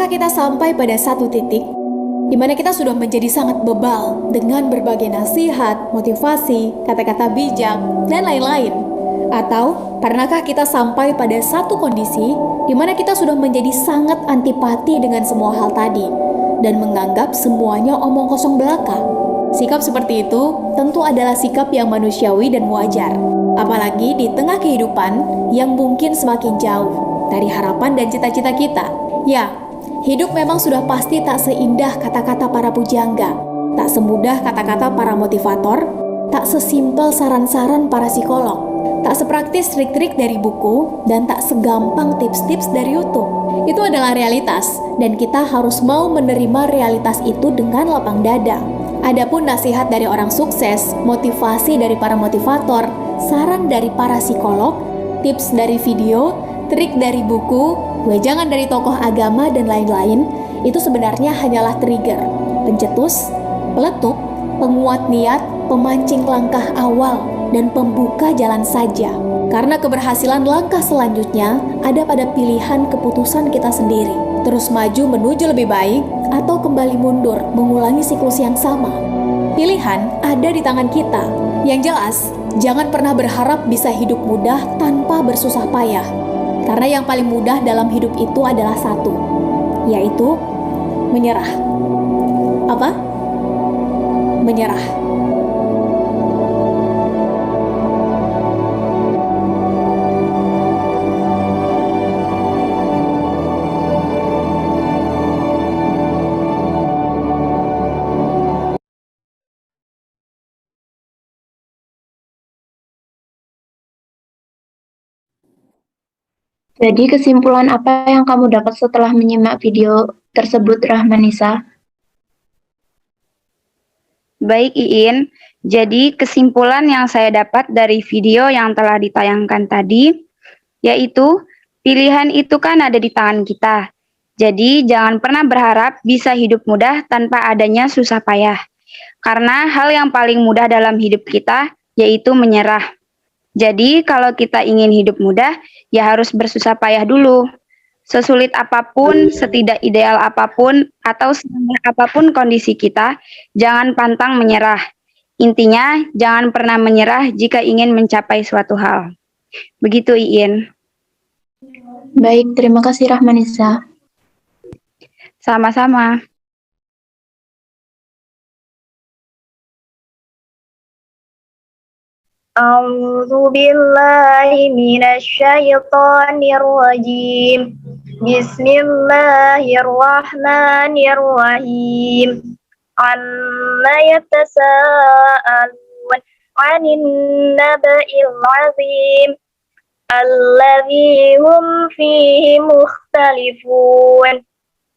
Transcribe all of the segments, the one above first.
Pernahkah kita sampai pada satu titik di mana kita sudah menjadi sangat bebal dengan berbagai nasihat, motivasi, kata-kata bijak, dan lain-lain? Atau pernahkah kita sampai pada satu kondisi di mana kita sudah menjadi sangat antipati dengan semua hal tadi dan menganggap semuanya omong kosong belaka? Sikap seperti itu tentu adalah sikap yang manusiawi dan wajar, apalagi di tengah kehidupan yang mungkin semakin jauh dari harapan dan cita-cita kita. Ya, hidup memang sudah pasti tak seindah kata-kata para pujangga, tak semudah kata-kata para motivator, tak sesimpel saran-saran para psikolog, tak sepraktis trik-trik dari buku, dan tak segampang tips-tips dari YouTube. Itu adalah realitas, dan kita harus mau menerima realitas itu dengan lapang dada. Adapun nasihat dari orang sukses, motivasi dari para motivator, saran dari para psikolog, tips dari video, trik dari buku, wejangan dari tokoh agama, dan lain-lain, itu sebenarnya hanyalah trigger, pencetus, peletuk, penguat niat, pemancing langkah awal, dan pembuka jalan saja. Karena keberhasilan langkah selanjutnya ada pada pilihan keputusan kita sendiri. Terus maju menuju lebih baik atau kembali mundur mengulangi siklus yang sama. Pilihan ada di tangan kita. Yang jelas, jangan pernah berharap bisa hidup mudah tanpa bersusah payah. Karena yang paling mudah dalam hidup itu adalah satu, yaitu menyerah. Apa? Menyerah. Jadi kesimpulan apa yang kamu dapat setelah menyimak video tersebut, Rahmanisa? Baik Iin, jadi kesimpulan yang saya dapat dari video yang telah ditayangkan tadi, yaitu pilihan itu kan ada di tangan kita. Jadi jangan pernah berharap bisa hidup mudah tanpa adanya susah payah. Karena hal yang paling mudah dalam hidup kita yaitu menyerah. Jadi kalau kita ingin hidup mudah, ya harus bersusah payah dulu. Sesulit apapun, setidak ideal apapun, atau serendah apapun kondisi kita, jangan pantang menyerah. Intinya, jangan pernah menyerah jika ingin mencapai suatu hal. Begitu, Iin. Baik, terima kasih Rahmanisa. Sama-sama. A'udzu billahi minasy syaithanir rajim. Bismillahirrahmanirrahim. Amma yatasaalun 'anil naba'il 'azim alladzi hum fihi mukhtalifun.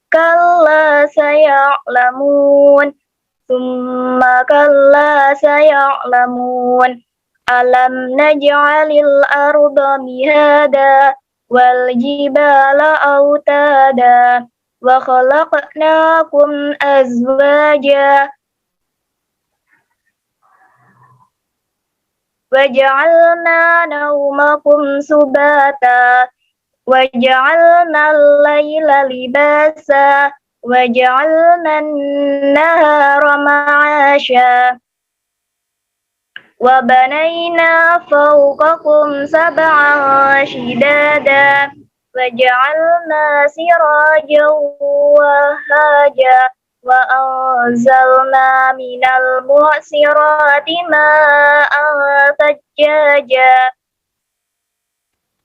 Kalla saya'lamun. Tsumma kalla saya'lamun. Alam naj'alil arda mihada wal jibala autada wa khalaqnakum azwaja wa ja'alna nawmakum subata wa ja'alna al-laila libasa wa ja'alna an-nahara ma'asha wa banayna fawqakum sab'an shidada wa ja'alna sirajan wahaja wa anzalna minal mu'sirati ma'an thajjaja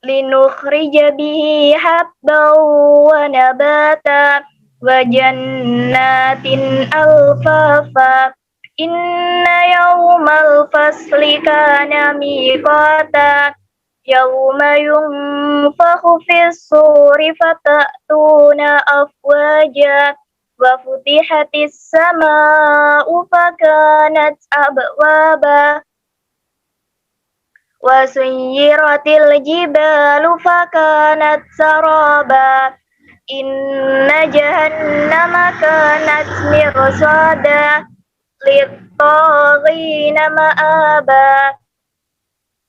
linukhrija bihi habban wa nabata wa jannatin alfafa. Inna yawmal fasli kana miqata yawma yunfakhu fis suri fatatuna afwaja wa futihatis sama'u fakanat abwaba wa suyyiratil jibalu fakanat saraba. Inna jahannama kanat mirsada lit-taghina ma'aba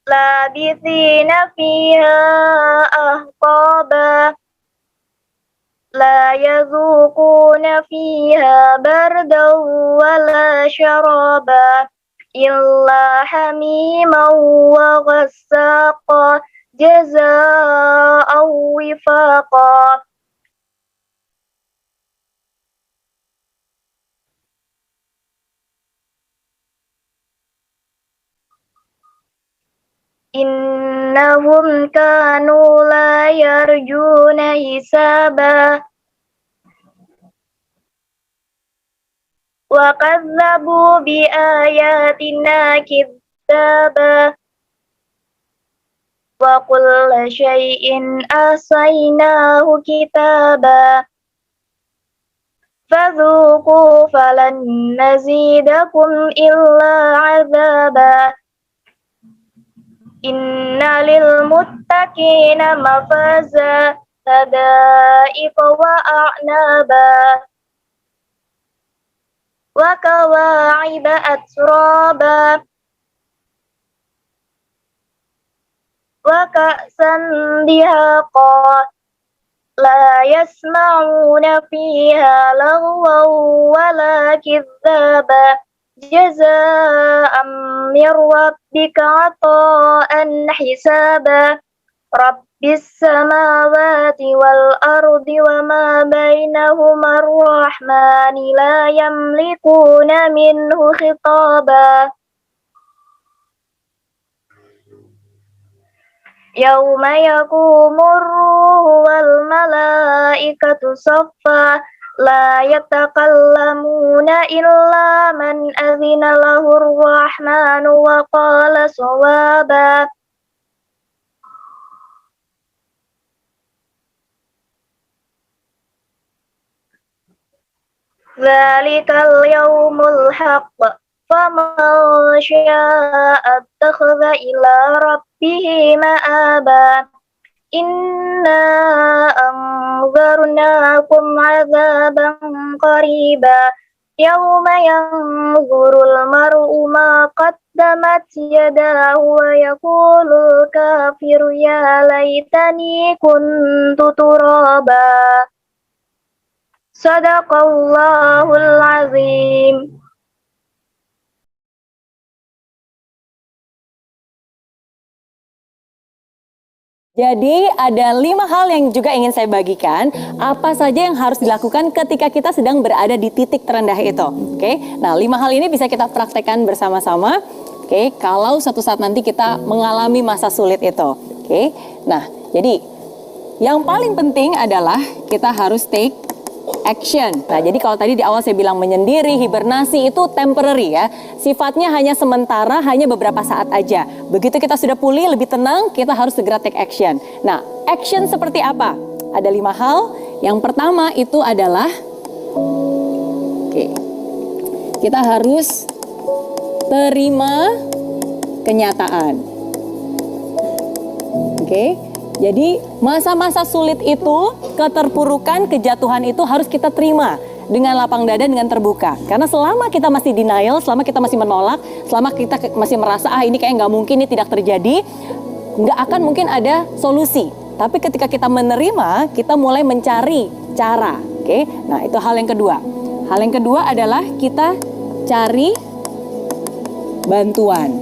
labithina fiha ahqaba لا يذوقون فيها بردا ولا شرابا إلا حميما وغساقا جزاء وفاقا إنهم كانوا لا يرجون حسابا وكذبوا بآياتنا كذابا وكل شيء أحصيناه كتابا فذوقوا فلن نزيدكم إلا عذابا إن للمتقين مفازا حدائق وأعنابا وكواعب أترابا وكأسا دهاقا لا يسمعون فيها لغوا ولا كذابا جزاء من ربك عطاء حسابا رب السماوات والأرض وما بينهما الرحمن لا يملكون منه خطابا يوم يقوم الروح والملائكة صفا لا يتكلمون إلا من أذن له الرحمن وقال صوابا ذلك اليوم الحق فمن شاء اتخذ إلى ربه مآبا إنا أنذرناكم عذابا قريبا يوم ينظر المرء ما قدمت يداه ويقول الكافر يا ليتني كنت ترابا صدق الله العظيم. Jadi ada 5 hal yang juga ingin saya bagikan, apa saja yang harus dilakukan ketika kita sedang berada di titik terendah itu. Oke, nah 5 hal ini bisa kita praktekkan bersama-sama. Oke, kalau suatu saat nanti kita mengalami masa sulit itu. Oke, nah jadi yang paling penting adalah kita harus take action. Nah, jadi kalau tadi di awal saya bilang menyendiri, hibernasi itu temporary ya. Sifatnya hanya sementara, hanya beberapa saat aja. Begitu kita sudah pulih, lebih tenang, kita harus segera take action. Nah, action seperti apa? Ada 5 hal. Yang pertama itu adalah kita harus terima kenyataan. Jadi masa-masa sulit itu, keterpurukan, kejatuhan itu harus kita terima dengan lapang dada, dengan terbuka. Karena selama kita masih denial, selama kita masih menolak, selama kita masih merasa ini kayak nggak mungkin, ini tidak terjadi, nggak akan mungkin ada solusi. Tapi ketika kita menerima, kita mulai mencari cara. Nah itu hal yang kedua. Hal yang kedua adalah kita cari bantuan.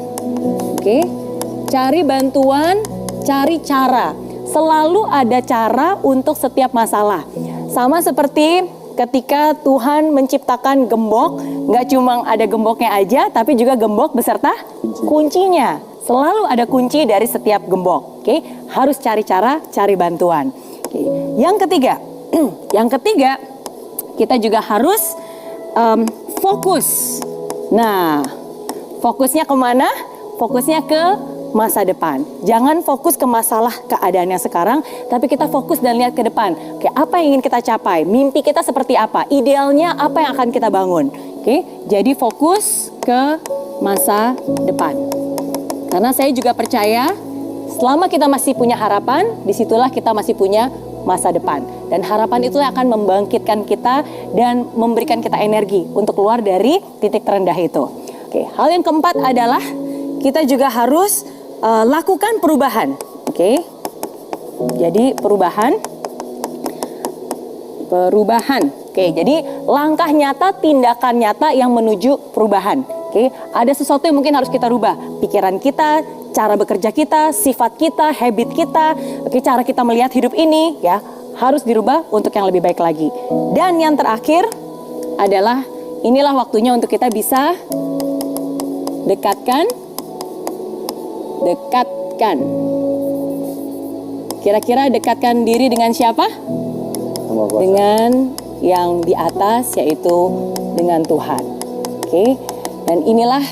Cari bantuan, cari cara. Selalu ada cara untuk setiap masalah. Sama seperti ketika Tuhan menciptakan gembok, nggak cuma ada gemboknya aja, tapi juga gembok beserta kuncinya. Selalu ada kunci dari setiap gembok. Harus cari cara, cari bantuan. Yang ketiga, kita juga harus fokus. Nah, fokusnya kemana? Fokusnya ke masa depan. Jangan fokus ke masalah keadaan yang sekarang, tapi kita fokus dan lihat ke depan. Apa yang ingin kita capai? Mimpi kita seperti apa? Idealnya apa yang akan kita bangun? Jadi fokus ke masa depan. Karena saya juga percaya, selama kita masih punya harapan, disitulah kita masih punya masa depan. Dan harapan itu akan membangkitkan kita dan memberikan kita energi untuk keluar dari titik terendah itu. Hal yang keempat adalah kita juga harus lakukan perubahan. Jadi perubahan perubahan. Oke, jadi langkah nyata, tindakan nyata yang menuju perubahan. Oke, ada sesuatu yang mungkin harus kita rubah. Pikiran kita, cara bekerja kita, sifat kita, habit kita, oke, cara kita melihat hidup ini ya harus dirubah untuk yang lebih baik lagi. Dan yang terakhir adalah inilah waktunya untuk kita bisa dekatkan. Kira-kira dekatkan diri dengan siapa? Dengan yang di atas, yaitu dengan Tuhan. Oke, dan inilah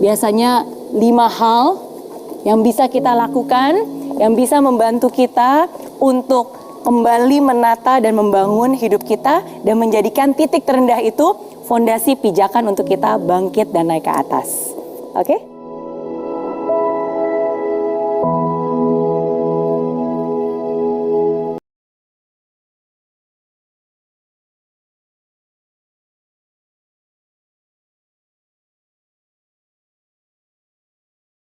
biasanya 5 hal yang bisa kita lakukan, yang bisa membantu kita untuk kembali menata dan membangun hidup kita dan menjadikan titik terendah itu fondasi pijakan untuk kita bangkit dan naik ke atas. Oke?